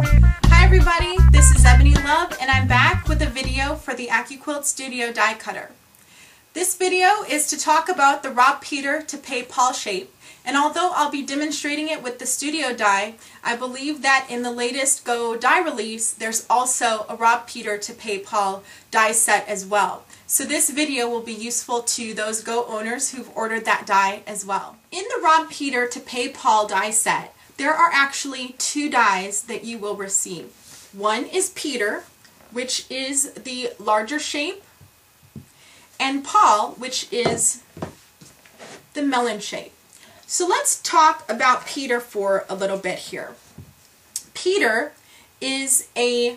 Hi everybody, this is Ebony Love and I'm back with a video for the AccuQuilt Studio die cutter. This video is to talk about the Rob Peter to Pay Paul shape, and although I'll be demonstrating it with the Studio die, I believe that in the latest Go die release there's also a Rob Peter to Pay Paul die set as well. So this video will be useful to those Go owners who've ordered that die as well. In the Rob Peter to Pay Paul die set, there are actually two dies that you will receive. One is Peter, which is the larger shape, and Paul, which is the melon shape. So let's talk about Peter for a little bit here. Peter is an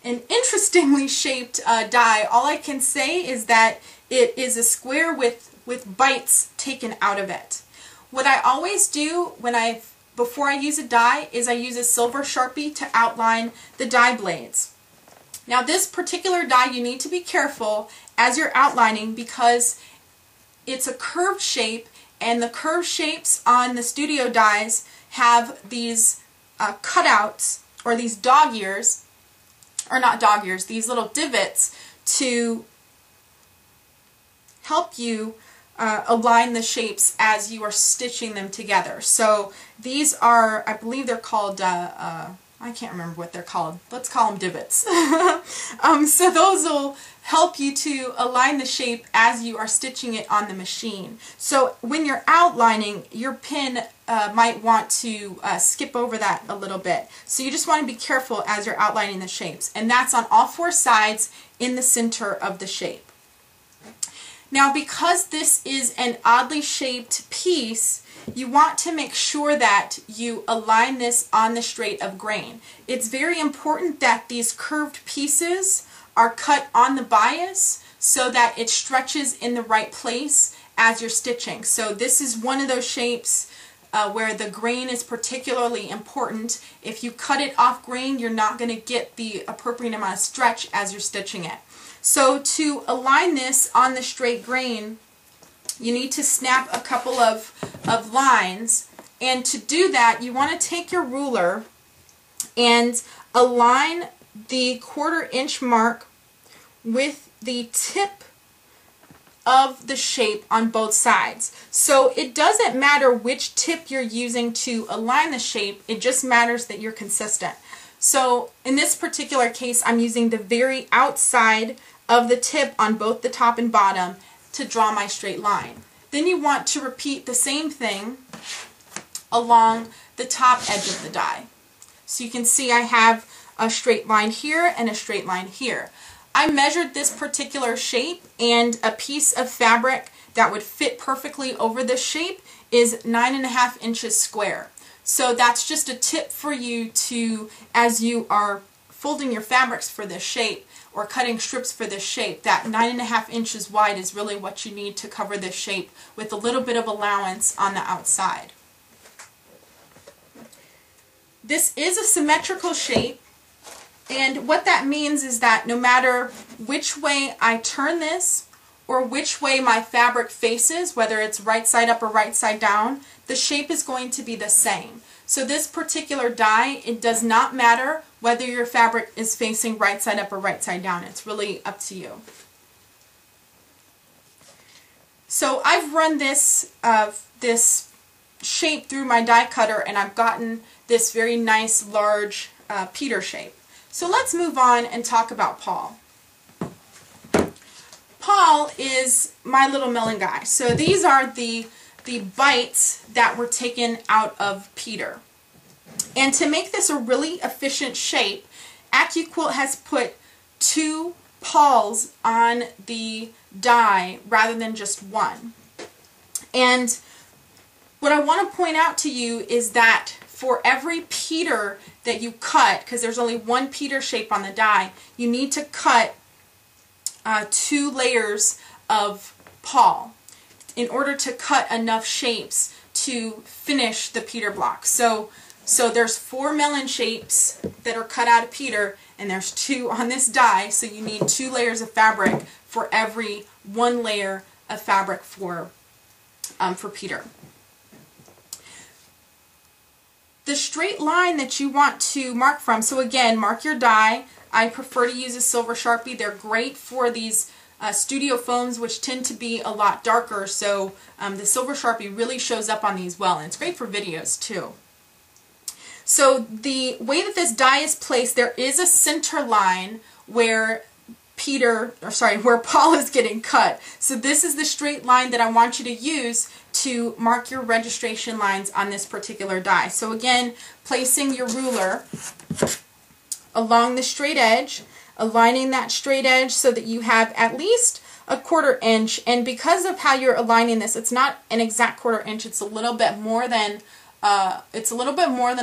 interestingly shaped die. All I can say is that it is a square with bites taken out of it. What I always do before I use a die is I use a silver Sharpie to outline the die blades. Now this particular die you need to be careful as you're outlining because it's a curved shape, and the curved shapes on the Studio dies have these cutouts, or these dog ears, or not dog ears, these little divots to help you align the shapes as you are stitching them together. So these are, I believe they're called, I can't remember what they're called. Let's call them divots. So those will help you to align the shape as you are stitching it on the machine. So when you're outlining, your pen might want to skip over that a little bit. So you just want to be careful as you're outlining the shapes. And that's on all four sides in the center of the shape. Now because this is an oddly shaped piece, you want to make sure that you align this on the straight of grain. It's very important that these curved pieces are cut on the bias so that it stretches in the right place as you're stitching. So this is one of those shapes where the grain is particularly important. If you cut it off grain, you're not going to get the appropriate amount of stretch as you're stitching it. So to align this on the straight grain, you need to snap a couple of lines, and to do that you want to take your ruler and align the 1/4 inch mark with the tip of the shape on both sides. So it doesn't matter which tip you're using to align the shape, it just matters that you're consistent. So in this particular case I'm using the very outside of the tip on both the top and bottom to draw my straight line. Then you want to repeat the same thing along the top edge of the die. So you can see I have a straight line here and a straight line here. I measured this particular shape, and a piece of fabric that would fit perfectly over this shape is 9.5 inches square. So that's just a tip for you to, as you are folding your fabrics for this shape or cutting strips for this shape, that 9.5 inches wide is really what you need to cover this shape with a little bit of allowance on the outside. This is a symmetrical shape, and what that means is that no matter which way I turn this or which way my fabric faces, whether it's right side up or right side down, the shape is going to be the same. So this particular die, it does not matter whether your fabric is facing right side up or right side down. It's really up to you. So I've run this shape through my die cutter, and I've gotten this very nice large Peter shape. So let's move on and talk about Paul. Paul is my little melon guy. So these are the bites that were taken out of Peter. And to make this a really efficient shape, AccuQuilt has put 2 Pauls on the die rather than just one. And what I want to point out to you is that for every Peter that you cut, because there's only one Peter shape on the die, you need to cut 2 layers of Paul in order to cut enough shapes to finish the Peter block. So there's 4 melon shapes that are cut out of Peter, and there's 2 on this die, so you need 2 layers of fabric for every 1 layer of fabric for Peter. the straight line that you want to mark from, so again, mark your die. I prefer to use a silver Sharpie. They're great for these studio foams, which tend to be a lot darker, so the silver Sharpie really shows up on these well, and it's great for videos too. So the way that this die is placed, there is a center line where where Paul is getting cut. So this is the straight line that I want you to use to mark your registration lines on this particular die. So again, placing your ruler along the straight edge, aligning that straight edge so that you have at least a 1/4 inch, and because of how you're aligning this, it's not an exact 1/4 inch, it's a little bit more than a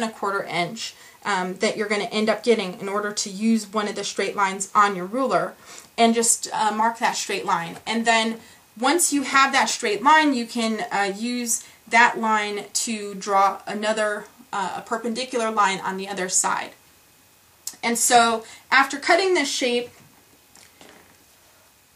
1/4 inch that you're going to end up getting in order to use one of the straight lines on your ruler, and just mark that straight line. And then once you have that straight line, you can use that line to draw another a perpendicular line on the other side. And so after cutting this shape,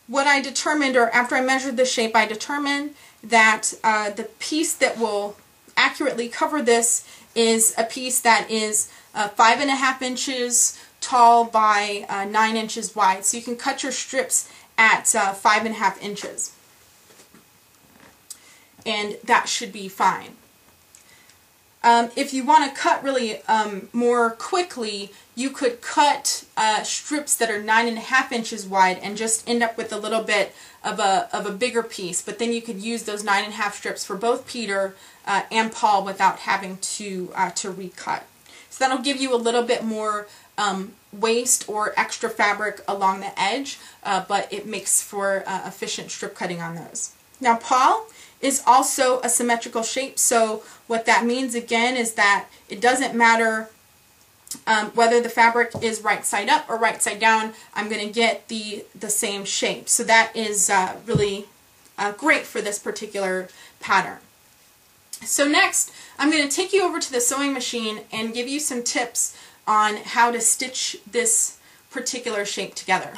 what I determined, or after I measured the shape, I determined that the piece that will accurately cover this is a piece that is 5.5 inches tall by 9 inches wide. So you can cut your strips at 5.5 inches. And that should be fine. If you want to cut really more quickly, you could cut strips that are 9.5 inches wide and just end up with a little bit of a bigger piece. But then you could use those 9.5 strips for both Peter and Paul without having to recut. So that'll give you a little bit more waste or extra fabric along the edge, but it makes for efficient strip cutting on those. Now Paul is also a symmetrical shape, so what that means again is that it doesn't matter whether the fabric is right side up or right side down, I'm going to get the same shape. So that is really great for this particular pattern. So next, I'm going to take you over to the sewing machine and give you some tips on how to stitch this particular shape together.